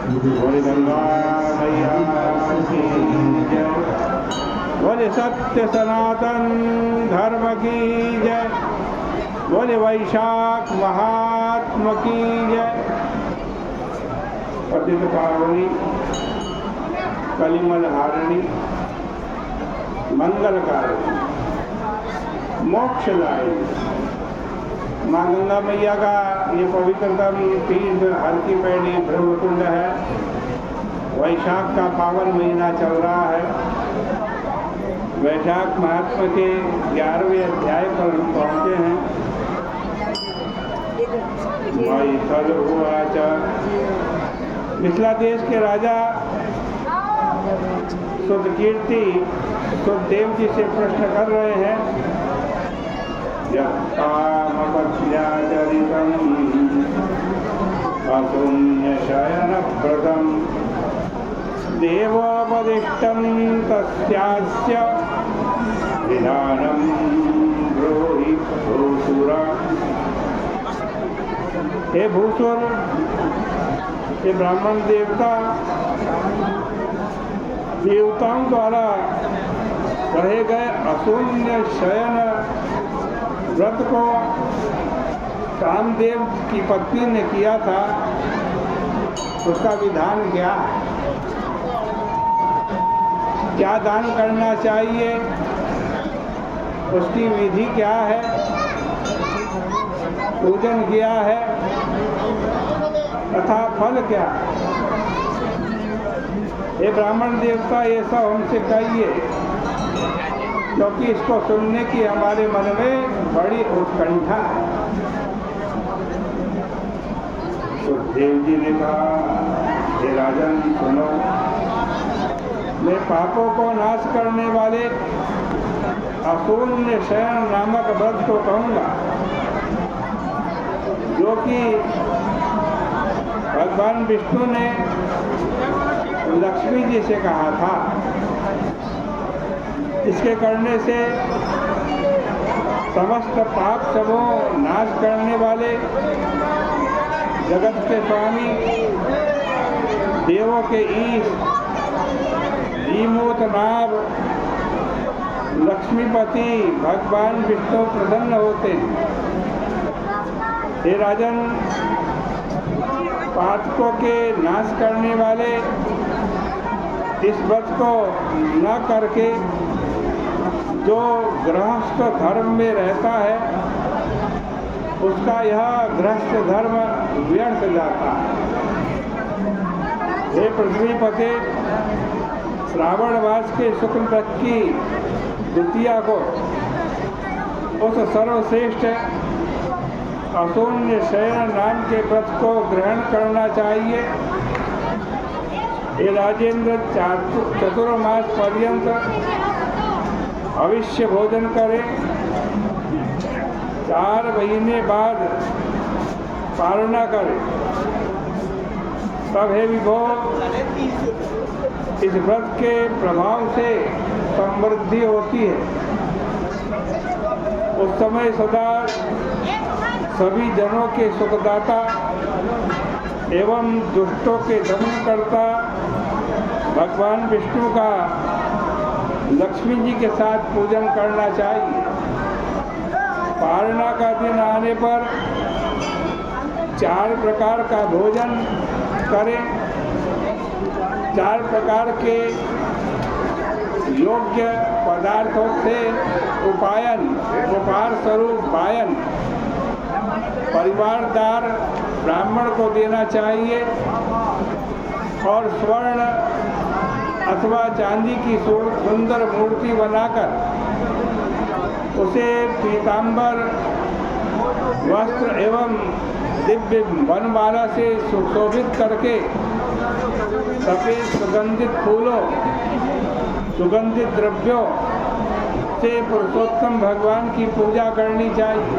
बोले गंगा मैया की जय। बोले सत्य सनातन धर्म की जय। बोले वैशाख महात्मा की जय। पतित पावनी कलिमल हारिणी मंगलकारिणी मोक्षदायिनी माँ गंगा मैया का ये पवित्रतम तीर्थ हल्की पैड़ी ब्रह्मकुंड है। वैशाख का पावन महीना चल रहा है। वैशाख महात्मा के 11वें अध्याय पर हम पहुँचे हैं। मैथल उवाच। मिथिला देश के राजा सुतकीर्ति सुखदेव जी से प्रश्न कर रहे हैं। यत्तामपत्याचरितं अशून्यशयनव्रतं देवोपदिष्टं तस्यास्य विधानं ब्रूहि भूसुर। हे भूसुर, ये ब्राह्मण देवताओं द्वारा कहे गए अशून्य शयन व्रत को कामदेव की पत्नी ने किया था, उसका विधान क्या है? क्या दान करना चाहिए, उसकी विधि क्या है, पूजन किया है तथा फल क्या? ये ब्राह्मण देवता ये सब हमसे कहिए, क्योंकि इसको सुनने की हमारे मन में बड़ी उत्कंठा है। सुखदेव जी ने कहा, हे राजन सुनो, मैं पापों को नाश करने वाले अशून्य शयन नामक व्रत को कहूँगा, जो कि भगवान विष्णु ने लक्ष्मी जी से कहा था। इसके करने से समस्त पाप सबों नाश करने वाले जगत के स्वामी देवों के ईश जीमूत नाभ लक्ष्मीपति भगवान विष्णु प्रसन्न होते हैं। हे राजन, पातकों के नाश करने वाले इस व्रत को न करके जो गृहस्थ धर्म में रहता है, उसका यह गृहस्थ धर्म व्यर्थ जाता है। हे पृथ्वीपते, श्रावण मास के शुक्ल पक्ष की द्वितीया को उस सर्वश्रेष्ठ अशून्य शयन नाम के व्रत को ग्रहण करना चाहिए। ये राजेंद्र चतुर्मास पर्यंत अवश्य भोजन करें। 4 महीने बाद पालना करें। तब हे विभो, इस व्रत के प्रभाव से समृद्धि होती है। उस समय सदा सभी जनों के सुखदाता एवं दुष्टों के दमन करता भगवान विष्णु का लक्ष्मी जी के साथ पूजन करना चाहिए। पालना का दिन आने पर 4 प्रकार का भोजन करें। 4 प्रकार के योग्य पदार्थों से उपहार स्वरूप वायन परिवारदार ब्राह्मण को देना चाहिए और स्वर्ण अथवा चांदी की सुंदर मूर्ति बनाकर उसे पीतांबर वस्त्र एवं दिव्य वनमाला से सुशोभित करके सफेद सुगंधित फूलों सुगंधित द्रव्यों से पुरुषोत्तम भगवान की पूजा करनी चाहिए।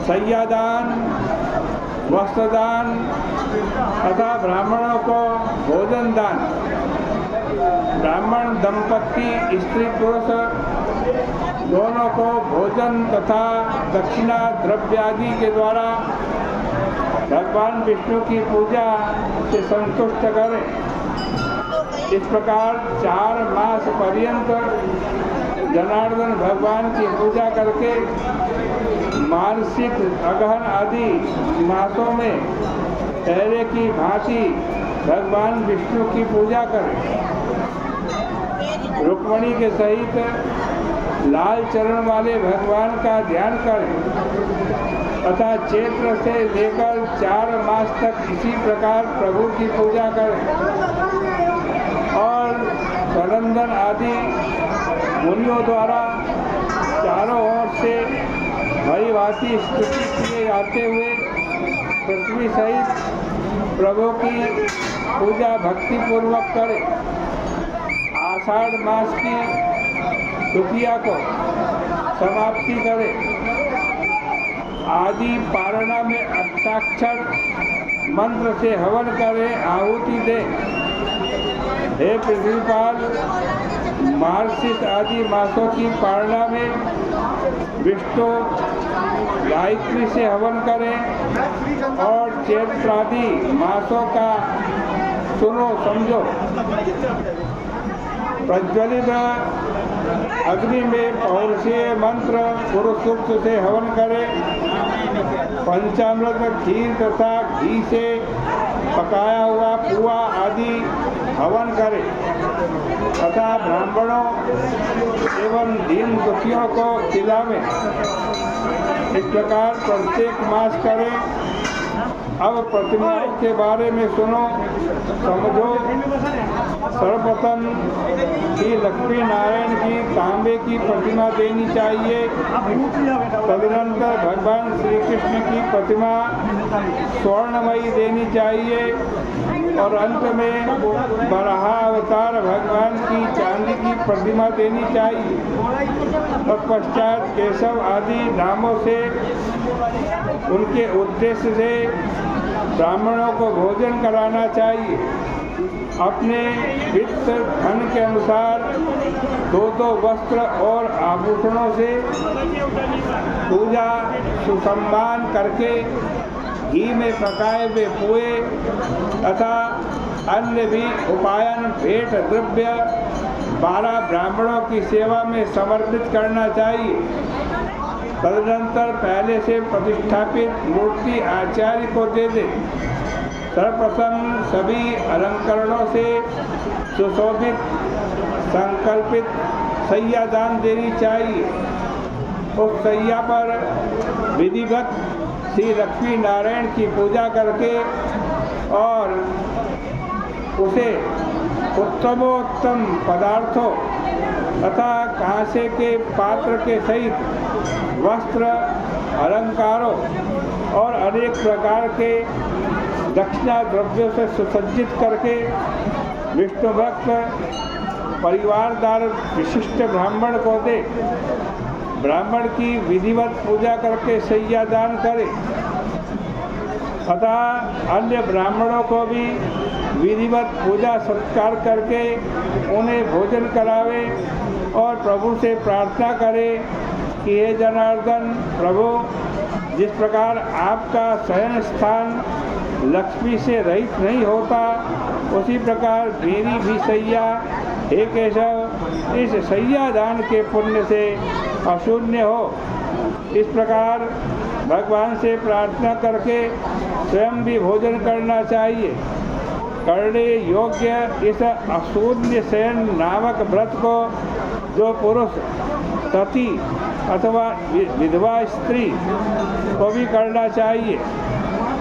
शय्यादान, वस्त्रदान तथा ब्राह्मणों को भोजन दान, ब्राह्मण दंपत्ति स्त्री पुरुष दोनों को भोजन तथा दक्षिणा द्रव्य आदि के द्वारा भगवान विष्णु की पूजा से संतुष्ट करें। इस प्रकार 4 मास पर्यंत जनार्दन भगवान की पूजा करके मानसिक अगहन आदि मासों में पहले की भांति भगवान विष्णु की पूजा करें। रुक्मणी के सहित लाल चरण वाले भगवान का ध्यान करें तथा चैत्र से लेकर 4 मास तक इसी प्रकार प्रभु की पूजा करें और सनंदन आदि मुनियों द्वारा चारों ओर से भलीभांति स्तुति किए जाते हुए पृथ्वी सहित प्रभु की पूजा भक्ति पूर्वक करें। आषाढ़ मास की तृतीया को समाप्ति करें। आदि पारणा में अष्टाक्षर मंत्र से हवन करें, आहुति दें। हे पृथ्वीपाल, मार्गशीर्ष आदि मासों की पारणा में विष्णु गायत्री से हवन करें और चैत्र आदि मासों का सुनो समझो। प्रज्वलित अग्नि में पौरुषीय मंत्र पुरुष सूक्त से हवन करें। पंचामृत खीर तथा घी से पकाया हुआ पुआ आदि हवन करें तथा ब्राह्मणों एवं दीन दुखियों को खिलावें। इस प्रकार प्रत्येक मास करें। अब प्रतिमाओं के बारे में सुनो समझो। सर्वप्रथम श्री लक्ष्मी नारायण की तांबे की प्रतिमा देनी चाहिए। तदनंतर भगवान श्री कृष्ण की प्रतिमा स्वर्णमयी देनी चाहिए और अंत में बराहा अवतार भगवान की चांदी की प्रतिमा देनी चाहिए। तत्पश्चात केशव आदि नामों से उनके उद्देश्य से ब्राह्मणों को भोजन कराना चाहिए। अपने वित्त धन के अनुसार 2 वस्त्र और आभूषणों से पूजा सुसम्मान करके घी में पकाए हुए पुए तथा अन्य भी उपायन भेंट द्रव्य 12 ब्राह्मणों की सेवा में समर्पित करना चाहिए। तदनंतर पहले से प्रतिष्ठापित मूर्ति आचार्य को दे दे। सर्वप्रथम सभी अलंकरणों से सुशोभित संकल्पित सैया दान देनी चाहिए। उस सैया पर विधिवत श्री लक्ष्मी नारायण की पूजा करके और उसे उत्तमोत्तम पदार्थों तथा कांसे के पात्र के सहित वस्त्र अलंकारों और अनेक प्रकार के दक्षिणा द्रव्यों से सुसज्जित करके विष्णु भक्त परिवारदार विशिष्ट ब्राह्मण को दे। ब्राह्मण की विधिवत पूजा करके सैया दान करे तथा अन्य ब्राह्मणों को भी विधिवत पूजा सत्कार करके उन्हें भोजन करावे और प्रभु से प्रार्थना करे कि हे जनार्दन प्रभु, जिस प्रकार आपका शयन स्थान लक्ष्मी से रहित नहीं होता, उसी प्रकार मेरी भी सैया हे केशव इस सैया दान के पुण्य से अशून्य हो। इस प्रकार भगवान से प्रार्थना करके स्वयं भी भोजन करना चाहिए। करने योग्य इस अशून्य शयन नामक व्रत को जो पुरुष सती अथवा विधवा स्त्री को भी करना चाहिए।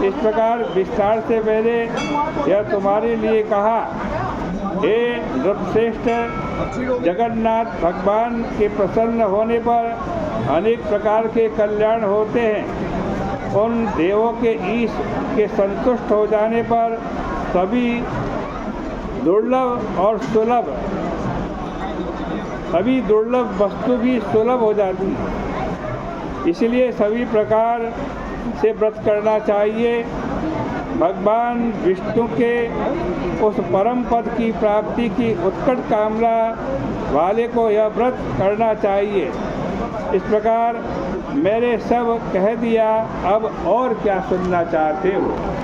इस प्रकार विस्तार से मैंने यह तुम्हारे लिए कहा। हे नृपश्रेष्ठ, जगन्नाथ भगवान के प्रसन्न होने पर अनेक प्रकार के कल्याण होते हैं। उन देवों के ईश के संतुष्ट हो जाने पर सभी दुर्लभ और सुलभ वस्तु भी सुलभ हो जाती है। इसलिए सभी प्रकार से व्रत करना चाहिए। भगवान विष्णु के उस परम पद की प्राप्ति की उत्कट कामना वाले को यह व्रत करना चाहिए। इस प्रकार मैंने सब कह दिया, अब और क्या सुनना चाहते हो।